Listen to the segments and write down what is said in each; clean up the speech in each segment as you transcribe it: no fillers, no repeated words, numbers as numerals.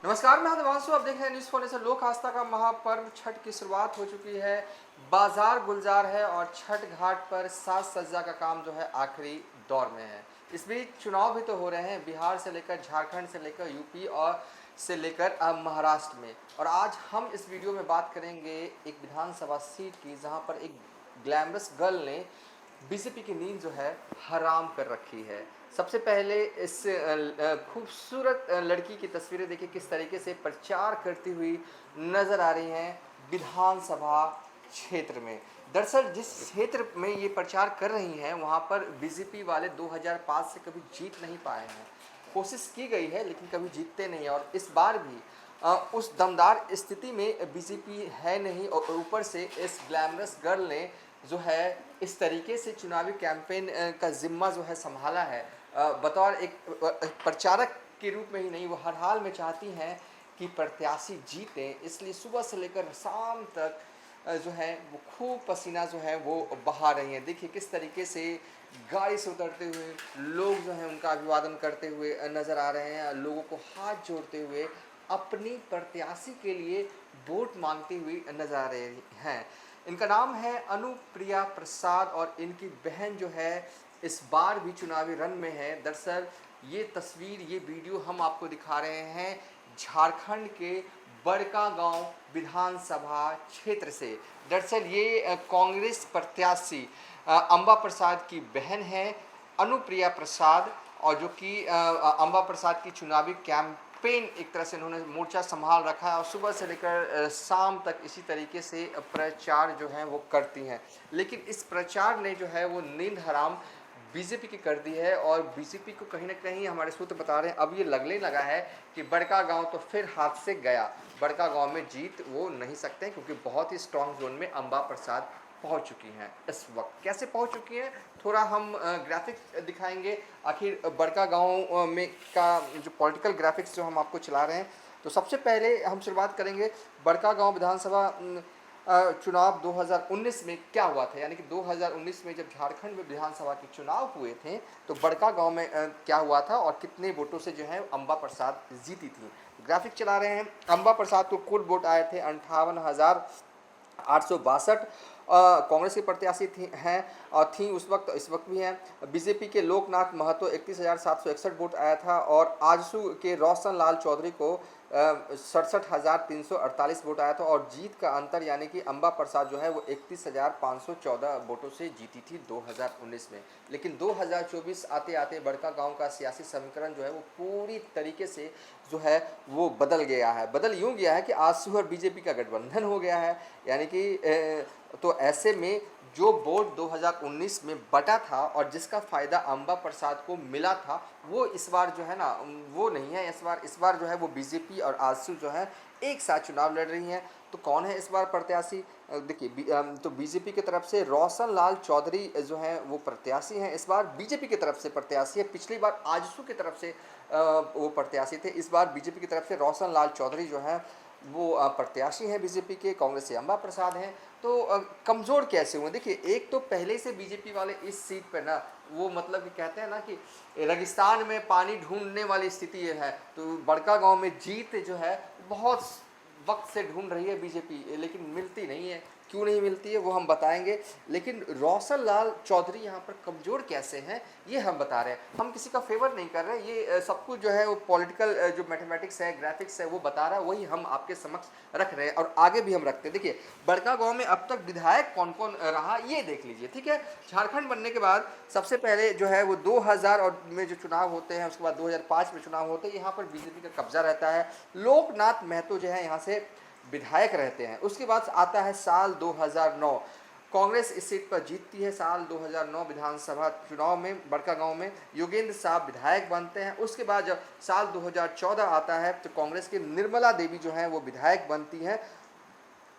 नमस्कार, मैं देवांशु। आप देख रहे हैं न्यूज़ फॉर नेशन। लोक आस्था का महापर्व छठ की शुरुआत हो चुकी है। बाजार गुलजार है और छठ घाट पर साज सज्जा का काम जो है आखिरी दौर में है। इस बीच चुनाव भी तो हो रहे हैं, बिहार से लेकर झारखंड से लेकर यूपी और से लेकर महाराष्ट्र में। और आज हम इस वीडियो में बात करेंगे एक विधानसभा सीट की, जहां पर एक ग्लैमरस गर्ल ने बीजेपी की नींद जो है हराम कर रखी है। सबसे पहले इस खूबसूरत लड़की की तस्वीरें देखिए, किस तरीके से प्रचार करती हुई नजर आ रही हैं विधानसभा क्षेत्र में। दरअसल जिस क्षेत्र में ये प्रचार कर रही हैं, वहाँ पर बीजेपी वाले 2005 से कभी जीत नहीं पाए हैं। कोशिश की गई है लेकिन कभी जीतते नहीं हैं, और इस बार भी उस दमदार स्थिति में बीजेपी है नहीं। और ऊपर से इस ग्लैमरस गर्ल ने जो है इस तरीके से चुनावी कैंपेन का जिम्मा जो है संभाला है। बतौर एक प्रचारक के रूप में ही नहीं, वो हर हाल में चाहती हैं कि प्रत्याशी जीतें, इसलिए सुबह से लेकर शाम तक जो है वो खूब पसीना जो है वो बहा रही हैं। देखिए किस तरीके से गाड़ी से उतरते हुए लोग जो हैं उनका अभिवादन करते हुए नज़र आ रहे हैं, लोगों को हाथ जोड़ते हुए अपनी प्रत्याशी के लिए वोट मांगती हुई नजर आ रहे हैं। इनका नाम है अनुप्रिया प्रसाद, और इनकी बहन जो है इस बार भी चुनावी रन में है। दरअसल ये तस्वीर, ये वीडियो हम आपको दिखा रहे हैं झारखंड के बड़कागांव विधानसभा क्षेत्र से। दरअसल ये कांग्रेस प्रत्याशी अंबा प्रसाद की बहन है अनुप्रिया प्रसाद, और जो कि अंबा प्रसाद की चुनावी कैंपेन एक तरह से उन्होंने मोर्चा संभाल रखा है, और सुबह से लेकर शाम तक इसी तरीके से प्रचार जो है वो करती हैं। लेकिन इस प्रचार ने जो है वो नींद हराम बीजेपी की कर दी है, और बीजेपी को कहीं ना कहीं हमारे सूत्र बता रहे हैं अब ये लगने लगा है कि बड़कागांव तो फिर हाथ से गया। बड़कागांव में जीत वो नहीं सकते, क्योंकि बहुत ही स्ट्रांग जोन में अंबा प्रसाद पहुंच चुकी हैं। इस वक्त कैसे पहुंच चुकी हैं, थोड़ा हम ग्राफिक्स दिखाएंगे। आखिर बड़कागांव में का जो पॉलिटिकल ग्राफिक्स जो हम आपको चला रहे हैं, तो सबसे पहले हम शुरुआत करेंगे बड़कागांव विधानसभा चुनाव 2019 में क्या हुआ था। यानी कि 2019 में जब झारखंड में विधानसभा के चुनाव हुए थे, तो बड़कागांव में क्या हुआ था और कितने वोटों से जो है अंबा प्रसाद जीती थी। ग्राफिक चला रहे हैं। अंबा प्रसाद को कुल वोट आए थे 58,862। कांग्रेस के प्रत्याशी हैं और थी उस वक्त, इस वक्त भी हैं। बीजेपी के लोकनाथ महतो 31,761 वोट आया था, और आजसू के रोशन लाल चौधरी को 67,348 वोट आया था। और जीत का अंतर यानी कि अंबा प्रसाद जो है वो 31,514 वोटों से जीती थी 2019 में। लेकिन 2024 आते आते बड़कागांव का सियासी समीकरण जो है वो पूरी तरीके से जो है वो बदल गया है। बदल यूँ गया है कि आजसू और बीजेपी का गठबंधन हो गया है। यानी कि तो ऐसे में जो वोट 2019 में बटा था और जिसका फ़ायदा अंबा प्रसाद को मिला था, वो इस बार जो है ना वो नहीं है। इस बार जो है वो बीजेपी और आजसू जो है एक साथ चुनाव लड़ रही हैं। तो कौन है इस बार प्रत्याशी? देखिए तो बीजेपी की तरफ से रोशन लाल चौधरी जो हैं वो प्रत्याशी हैं। इस बार बीजेपी की तरफ से प्रत्याशी है। पिछली बार आजसू की तरफ से वो प्रत्याशी थे। इस बार बीजेपी की तरफ से रोशन लाल चौधरी जो हैं वो प्रत्याशी हैं बीजेपी के। कांग्रेस से अंबा प्रसाद हैं। तो कमज़ोर कैसे हुए? देखिए, एक तो पहले से बीजेपी वाले इस सीट पर ना वो मतलब कि कहते हैं ना कि रेगिस्तान में पानी ढूंढने वाली स्थिति है। तो बड़कागांव में जीत जो है बहुत वक्त से ढूंढ रही है बीजेपी, लेकिन मिलती नहीं है। क्यों नहीं मिलती है वो हम बताएंगे। लेकिन रोशन लाल चौधरी यहाँ पर कमज़ोर कैसे हैं ये हम बता रहे हैं। हम किसी का फेवर नहीं कर रहे, ये सब कुछ जो है वो पॉलिटिकल जो मैथमेटिक्स है, ग्राफिक्स है, वो बता रहा है, वही हम आपके समक्ष रख रहे हैं और आगे भी हम रखते हैं। देखिए, बड़कागांव में अब तक विधायक कौन कौन रहा ये देख लीजिए, ठीक है। झारखंड बनने के बाद सबसे पहले जो है वो 2000 और में जो चुनाव होते हैं, उसके बाद 2005 में चुनाव होते हैं, यहाँ पर बीजेपी का कब्जा रहता है। लोकनाथ महतो जो है यहाँ से विधायक रहते हैं। उसके बाद आता है साल 2009, कांग्रेस इस सीट पर जीतती है। साल 2009 विधानसभा चुनाव में बड़कागांव में योगेंद्र साहब विधायक बनते हैं। उसके बाद जब साल 2014 आता है तो कांग्रेस की निर्मला देवी जो हैं वो विधायक बनती हैं।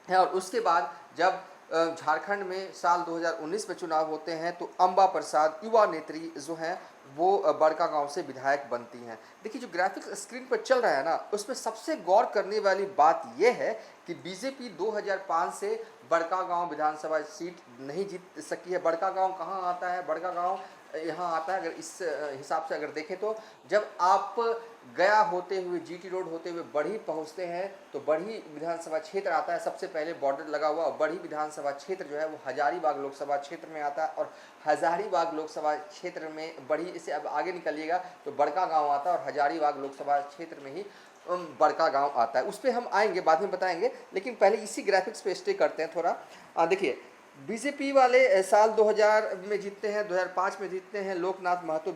और उसके बाद जब झारखंड में साल 2019 में चुनाव होते हैं तो अंबा प्रसाद युवा नेत्री जो हैं वो बड़कागांव से विधायक बनती हैं। देखिए, जो ग्राफिक्स स्क्रीन पर चल रहा है ना, उसमें सबसे गौर करने वाली बात यह है कि बीजेपी 2005 से बड़कागांव विधानसभा सीट नहीं जीत सकी है। बड़कागांव कहाँ आता है? बड़कागांव यहाँ आता है। अगर इस हिसाब से अगर देखें तो जब आप गया होते हुए जीटी रोड होते हुए बढ़ी पहुँचते हैं तो बढ़ी विधानसभा क्षेत्र आता है, सबसे पहले बॉर्डर लगा हुआ। बढ़ी विधानसभा क्षेत्र जो है वो हजारीबाग लोकसभा क्षेत्र में आता है, और हजारीबाग लोकसभा क्षेत्र में बढ़ी से अब आगे निकलिएगा तो बड़का गांव आता है, और हजारीबाग लोकसभा क्षेत्र में ही बड़का गांव आता है। उस पर हम आएंगे, बाद में बताएंगे, लेकिन पहले इसी ग्राफिक्स पे स्टे करते हैं थोड़ा। देखिए बीजेपी वाले साल 2000 में जीतते हैं, 2005 में जीतते हैं, लोकनाथ महतो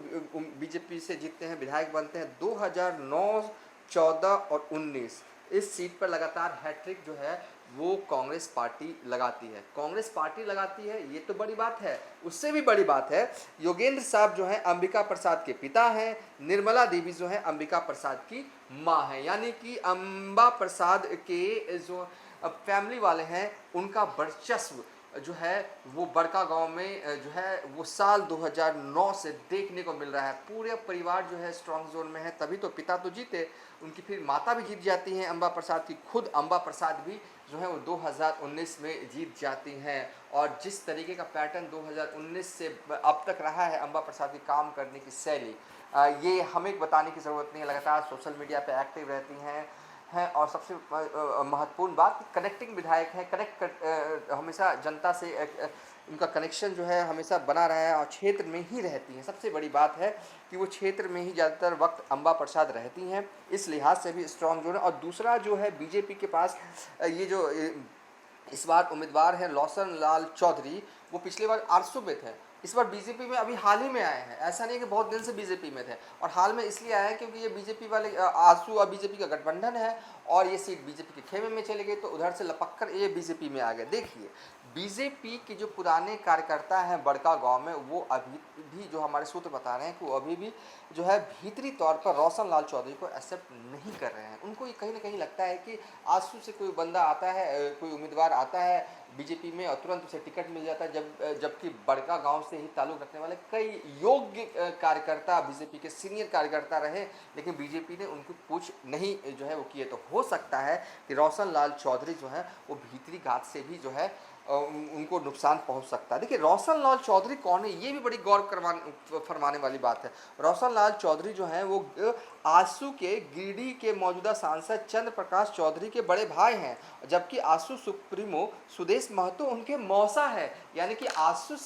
बीजेपी से जीतते हैं, विधायक बनते हैं। 2009, 14 और 19 इस सीट पर लगातार हैट्रिक जो है वो कांग्रेस पार्टी लगाती है। कांग्रेस पार्टी लगाती है ये तो बड़ी बात है, उससे भी बड़ी बात है योगेंद्र साहब जो है अंबिका प्रसाद के पिता हैं, निर्मला देवी जो है अंबिका प्रसाद की माँ है, यानी कि अंबा प्रसाद के जो फैमिली वाले हैं उनका वर्चस्व जो है वो बड़का गांव में जो है वो साल 2009 से देखने को मिल रहा है। पूरे परिवार जो है स्ट्रांग जोन में है, तभी तो पिता तो जीते, उनकी फिर माता भी जीत जाती हैं अंबा प्रसाद की, खुद अंबा प्रसाद भी जो है वो 2019 में जीत जाती हैं। और जिस तरीके का पैटर्न 2019 से अब तक रहा है अंबा प्रसाद की काम करने की शैली, ये हमें बताने की ज़रूरत नहीं है। लगातार सोशल मीडिया पे एक्टिव रहती हैं और सबसे महत्वपूर्ण बात कनेक्टिंग विधायक है, हमेशा जनता से उनका कनेक्शन जो है हमेशा बना रहा है और क्षेत्र में ही रहती हैं। सबसे बड़ी बात है कि वो क्षेत्र में ही ज़्यादातर वक्त अंबा प्रसाद रहती हैं, इस लिहाज से भी स्ट्रॉन्ग जोन है। और दूसरा जो है बीजेपी के पास ये जो इस बार उम्मीदवार हैं लौसन लाल चौधरी, वो पिछले बार आरसू में थे, इस बार बीजेपी में अभी हाल ही में आए हैं। ऐसा नहीं कि बहुत दिन से बीजेपी में थे, और हाल में इसलिए आए हैं क्योंकि ये बीजेपी वाले आरसू और बीजेपी का गठबंधन है और ये सीट बीजेपी के खेमे में चले गई, तो उधर से लपक कर ये बीजेपी में आ गए। देखिए बीजेपी के जो पुराने कार्यकर्ता हैं बड़का गांव में, वो अभी भी जो हमारे सूत्र बता रहे हैं कि वो अभी भी जो है भीतरी तौर पर रोशन लाल चौधरी को एक्सेप्ट नहीं कर रहे हैं। उनको ये कहीं ना कहीं लगता है कि आंसू से कोई बंदा आता है, कोई उम्मीदवार आता है बीजेपी में और तुरंत उसे टिकट मिल जाता है, जबकि बड़का गांव से ही ताल्लुक रखने वाले कई योग्य कार्यकर्ता बीजेपी के सीनियर कार्यकर्ता रहे, लेकिन बीजेपी ने उनको पूछ नहीं जो है वो किए। तो हो सकता है कि रोशन लाल चौधरी जो है वो भीतरी घात से भी जो है उनको नुकसान पहुंच सकता है। देखिए रोशन लाल चौधरी कौन है, ये भी बड़ी गौर फरमाने वाली बात है। रोशन लाल चौधरी जो है वो आंसू के गिरिडीह के मौजूदा सांसद चंद्र प्रकाश चौधरी के बड़े भाई हैं, जबकि आंसू सुप्रीमो सुदेश महतो उनके मौसा है। यानी कि आंसू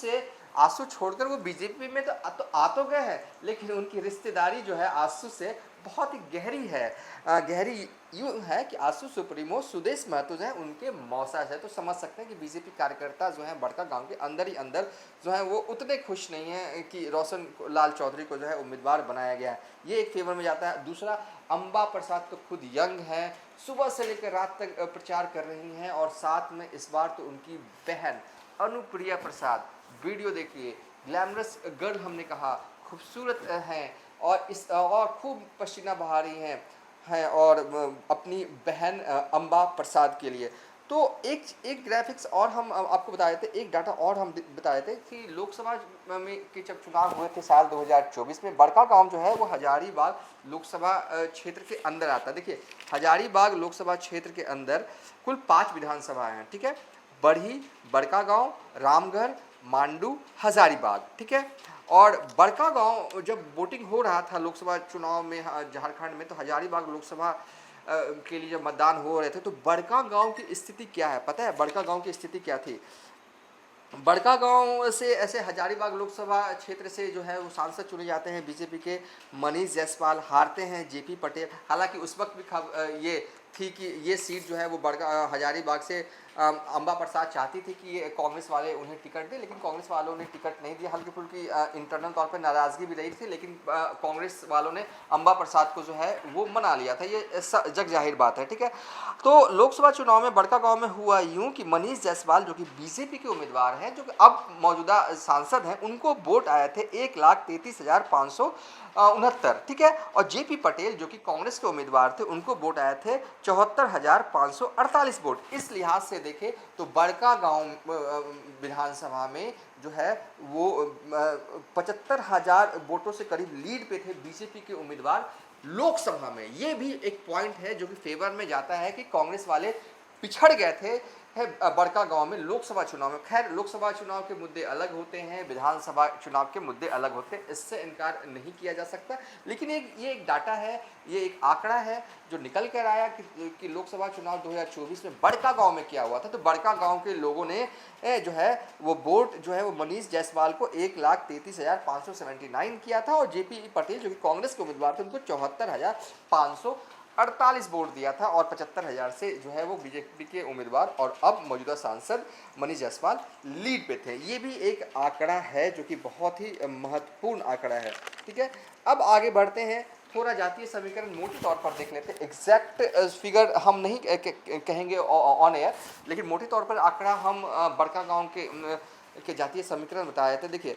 छोड़कर वो बीजेपी में तो आ तो गए हैं, लेकिन उनकी रिश्तेदारी जो है आंसू से बहुत ही गहरी है। गहरी यूँ है कि आंसू सुप्रीमो सुदेश महतो जो है उनके मौसा है। तो समझ सकते हैं कि बीजेपी कार्यकर्ता जो हैं बड़का गांव के अंदर ही अंदर जो है वो उतने खुश नहीं हैं कि रोशन लाल चौधरी को जो है उम्मीदवार बनाया गया है। ये एक फेवर में जाता है। दूसरा, अंबा प्रसाद तो खुद यंग हैं, सुबह से लेकर रात तक प्रचार कर रही हैं, और साथ में इस बार तो उनकी बहन अनुप्रिया प्रसाद, वीडियो देखिए, ग्लैमरस गर्ल हमने कहा, खूबसूरत हैं और खूब पसीना बहा रही हैं और अपनी बहन अंबा प्रसाद के लिए। तो एक ग्राफिक्स और हम आपको बता देते, एक डाटा और हम बता देते कि लोकसभा में के जब चुनाव हुए थे साल 2024 में, बड़का गांव जो है वो हजारीबाग लोकसभा क्षेत्र के अंदर आता है। देखिए हजारीबाग लोकसभा क्षेत्र के अंदर कुल 5 विधानसभाएं हैं, ठीक है, बढ़ी, बड़का गांव, रामगढ़, मांडू, हजारीबाग, ठीक है। और बड़का गांव जब वोटिंग हो रहा था लोकसभा चुनाव में झारखंड में, तो हजारीबाग लोकसभा के लिए जब मतदान हो रहे थे तो बड़का गांव की स्थिति क्या है पता है? बड़का गांव की स्थिति क्या थी? बड़का गांव से ऐसे हजारीबाग लोकसभा क्षेत्र से जो है वो सांसद चुने जाते हैं बीजेपी के मनीष जायसवाल, हारते हैं जेपी पटेल। हालांकि उस वक्त भी ये थी कि ये सीट जो है वो बड़का हजारीबाग से अंबा प्रसाद चाहती थी कि ये कांग्रेस वाले उन्हें टिकट दें, लेकिन कांग्रेस वालों ने टिकट नहीं दिया। हल्की फुल्की इंटरनल तौर पर नाराज़गी भी रही थी, लेकिन कांग्रेस वालों ने अंबा प्रसाद को जो है वो मना लिया था। ये जग जाहिर बात है, ठीक है। तो लोकसभा चुनाव में बड़का गांव में हुआ यूं कि मनीष जायसवाल जो कि बीजेपी के उम्मीदवार हैं, जो कि अब मौजूदा सांसद हैं, उनको वोट आए थे 1,33,569, ठीक है। और जेपी पटेल जो कि कांग्रेस के उम्मीदवार थे, उनको वोट आए थे 74,548 वोट। इस लिहाज से देखें तो बड़का गांव विधानसभा में जो है वो 75,000 वोटों से करीब लीड पे थे बीजेपी के उम्मीदवार लोकसभा में। ये भी एक पॉइंट है जो कि फेवर में जाता है कि कांग्रेस वाले पिछड़ गए थे है बड़का गांव में लोकसभा चुनाव में। खैर लोकसभा चुनाव के मुद्दे अलग होते हैं, विधानसभा चुनाव के मुद्दे अलग होते हैं, इससे इनकार नहीं किया जा सकता। लेकिन ये एक डाटा है, ये एक आंकड़ा है जो निकल कर आया कि लोकसभा चुनाव 2024 में बड़का गांव में क्या हुआ था। तो बड़का गांव के लोगों ने जो है वो वोट जो है वो मनीष जायसवाल को 1,33,579 किया था, और जेपी पटेल जो कि कांग्रेस के उम्मीदवार थे उनको 74,548 वोट दिया था, और 75,000 से जो है वो बीजेपी के उम्मीदवार और अब मौजूदा सांसद मनीष जायसवाल लीड पे थे। ये भी एक आंकड़ा है जो कि बहुत ही महत्वपूर्ण आंकड़ा है। ठीक है, अब आगे बढ़ते हैं, थोड़ा जातीय समीकरण मोटे तौर पर देख लेते हैं। एग्जैक्ट फिगर हम नहीं कहेंगे ऑन एयर, लेकिन मोटे तौर पर आंकड़ा हम बड़का गांव के जातीय समीकरण बताए थे। देखिए,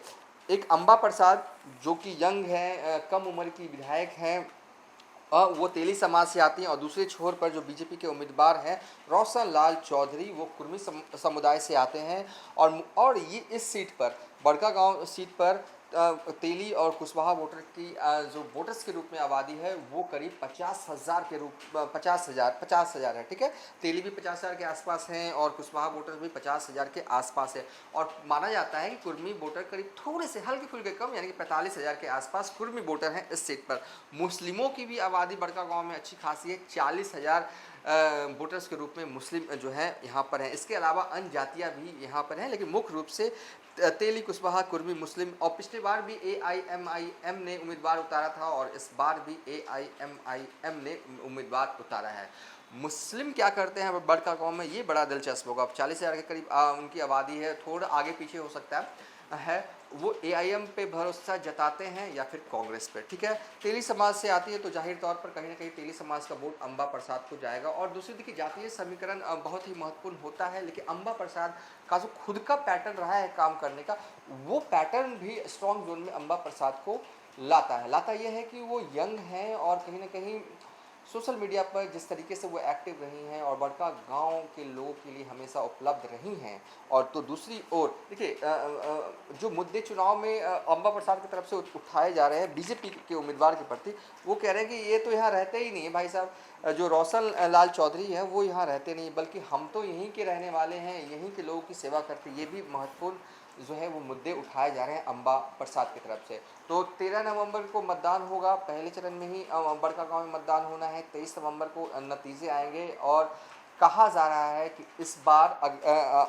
एक अंबा प्रसाद जो कि यंग है, कम उम्र की विधायक हैं, वो तेली समाज से आती हैं, और दूसरे छोर पर जो बीजेपी के उम्मीदवार हैं रोशन लाल चौधरी, वो कुर्मी समुदाय से आते हैं, और ये इस सीट पर, बड़का गांव सीट पर तेली और कुशवाहा वोटर की जो वोटर्स के रूप में आबादी है वो करीब 50,000 के रूप 50,000 है। ठीक है, तेली भी 50,000 के आसपास हैं और कुशवाहा वोटर भी 50,000 के आसपास है, और माना जाता है कि कुर्मी वोटर करीब थोड़े से हल्के फुल्के कम यानी कि 45,000 के आसपास कुर्मी वोटर हैं इस सीट पर। मुस्लिमों की भी आबादी बड़का गांव में अच्छी खासी है, 40,000 वोटर्स के रूप में मुस्लिम जो है यहाँ पर हैं। इसके अलावा अन्य जातियाँ भी यहाँ पर हैं, लेकिन मुख्य रूप से तेली कुशवाहा कुर्मी मुस्लिम। और पिछली बार भी AIMIM ने उम्मीदवार उतारा था, और इस बार भी AIMIM ने उम्मीदवार उतारा है। मुस्लिम क्या करते हैं बड़का गांव में, ये बड़ा दिलचस्प होगा। अब 40,000 के करीब उनकी आबादी है, थोड़ा आगे पीछे हो सकता है वो AIM पे भरोसा जताते हैं या फिर कांग्रेस पे। ठीक है, तेली समाज से आती है तो जाहिर तौर पर कहीं ना कहीं तेली समाज का वोट अंबा प्रसाद को जाएगा। और दूसरी देखिए, जातीय समीकरण बहुत ही महत्वपूर्ण होता है, लेकिन अंबा प्रसाद का जो खुद का पैटर्न रहा है काम करने का, वो पैटर्न भी स्ट्रॉन्ग जोन में अंबा प्रसाद को लाता यह है कि वो यंग हैं, और कहीं ना कहीं सोशल मीडिया पर जिस तरीके से वो एक्टिव रही हैं और बड़का गांव के लोगों के लिए हमेशा उपलब्ध रही हैं। और तो दूसरी ओर देखिए, जो मुद्दे चुनाव में अंबा प्रसाद की तरफ से उठाए जा रहे हैं बीजेपी के उम्मीदवार के प्रति, वो कह रहे हैं कि ये तो यहाँ रहते ही नहीं है भाई साहब, जो रोशन लाल चौधरी हैं वो यहाँ रहते नहीं, बल्कि हम तो यहीं के रहने वाले हैं, यहीं के लोगों की सेवा करते हैं। ये भी महत्वपूर्ण जो है वो मुद्दे उठाए जा रहे हैं अंबा प्रसाद की तरफ से। तो 13 नवंबर को मतदान होगा, पहले चरण में ही बड़का गांव में मतदान होना है। 23 नवंबर को नतीजे आएंगे, और कहा जा रहा है कि इस बार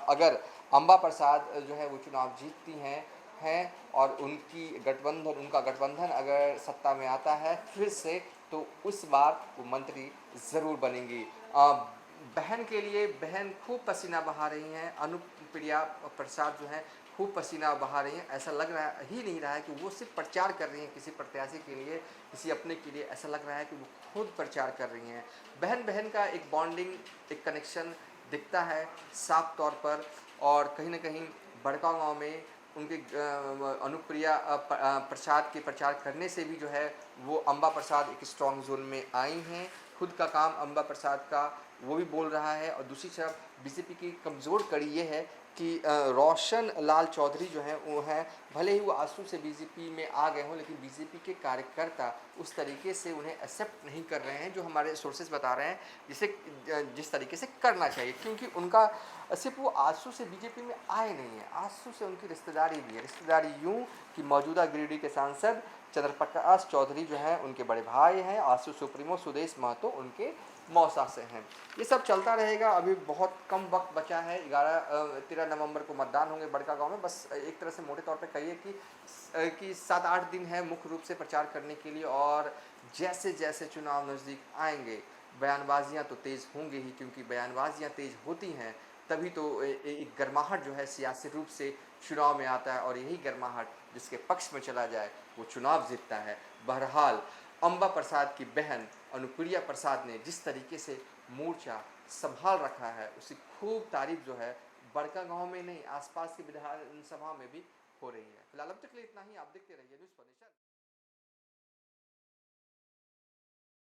अगर अंबा प्रसाद जो है वो चुनाव जीतती हैं और उनका गठबंधन अगर सत्ता में आता है फिर से, तो उस बार वो मंत्री ज़रूर बनेंगी। बहन के लिए बहन खूब पसीना बहा रही हैं, अनुप्रिया प्रसाद जो है खूब पसीना बहा रही हैं। ऐसा लग रहा ही नहीं रहा है कि वो सिर्फ प्रचार कर रही हैं किसी प्रत्याशी के लिए, किसी अपने के लिए। ऐसा लग रहा है कि वो खुद प्रचार कर रही हैं। बहन बहन का एक बॉन्डिंग, एक कनेक्शन दिखता है साफ तौर पर, और कहीं ना कहीं बड़का गांव में उनके अनुप्रिया प्रसाद के प्रचार करने से भी जो है वो अंबा प्रसाद एक स्ट्रॉन्ग जोन में आई हैं। खुद का काम अंबा प्रसाद का वो भी बोल रहा है, और दूसरी तरफ बीजेपी की कमज़ोर कड़ी ये है कि रोशन लाल चौधरी जो हैं वो हैं, भले ही वो आंसू से बीजेपी में आ गए हों, लेकिन बीजेपी के कार्यकर्ता उस तरीके से उन्हें एक्सेप्ट नहीं कर रहे हैं जो हमारे सोर्सेज बता रहे हैं जिस तरीके से करना चाहिए। क्योंकि उनका सिर्फ वो आंसू से बीजेपी में आए नहीं हैं, आंसू से उनकी रिश्तेदारी भी है। रिश्तेदारी यूँ कि मौजूदा गिरिडीह के सांसद चंद्रप्रकाश चौधरी जो हैं उनके बड़े भाई हैं, आंसू सुप्रीमो सुदेश महतो उनके मौसा से हैं। ये सब चलता रहेगा, अभी बहुत कम वक्त बचा है। 13 नवंबर को मतदान होंगे बड़का गांव में। बस एक तरह से मोटे तौर पे कहिए कि 7-8 दिन है मुख्य रूप से प्रचार करने के लिए, और जैसे जैसे चुनाव नज़दीक आएंगे बयानबाजियां तो तेज़ होंगी ही, क्योंकि बयानबाजियां तेज़ होती हैं तभी तो एक गर्माहट जो है सियासी रूप से चुनाव में आता है, और यही गर्माहट जिसके पक्ष में चला जाए वो चुनाव जीतता है। बहरहाल अंबा प्रसाद की बहन अनुप्रिया प्रसाद ने जिस तरीके से मोर्चा संभाल रखा है उसकी खूब तारीफ जो है बड़का गांव में नहीं आसपास की विधानसभा में भी हो रही है। फिलहाल अब तक के लिए इतना ही। आप देखते रहिए न्यूज़ फर्नीचर।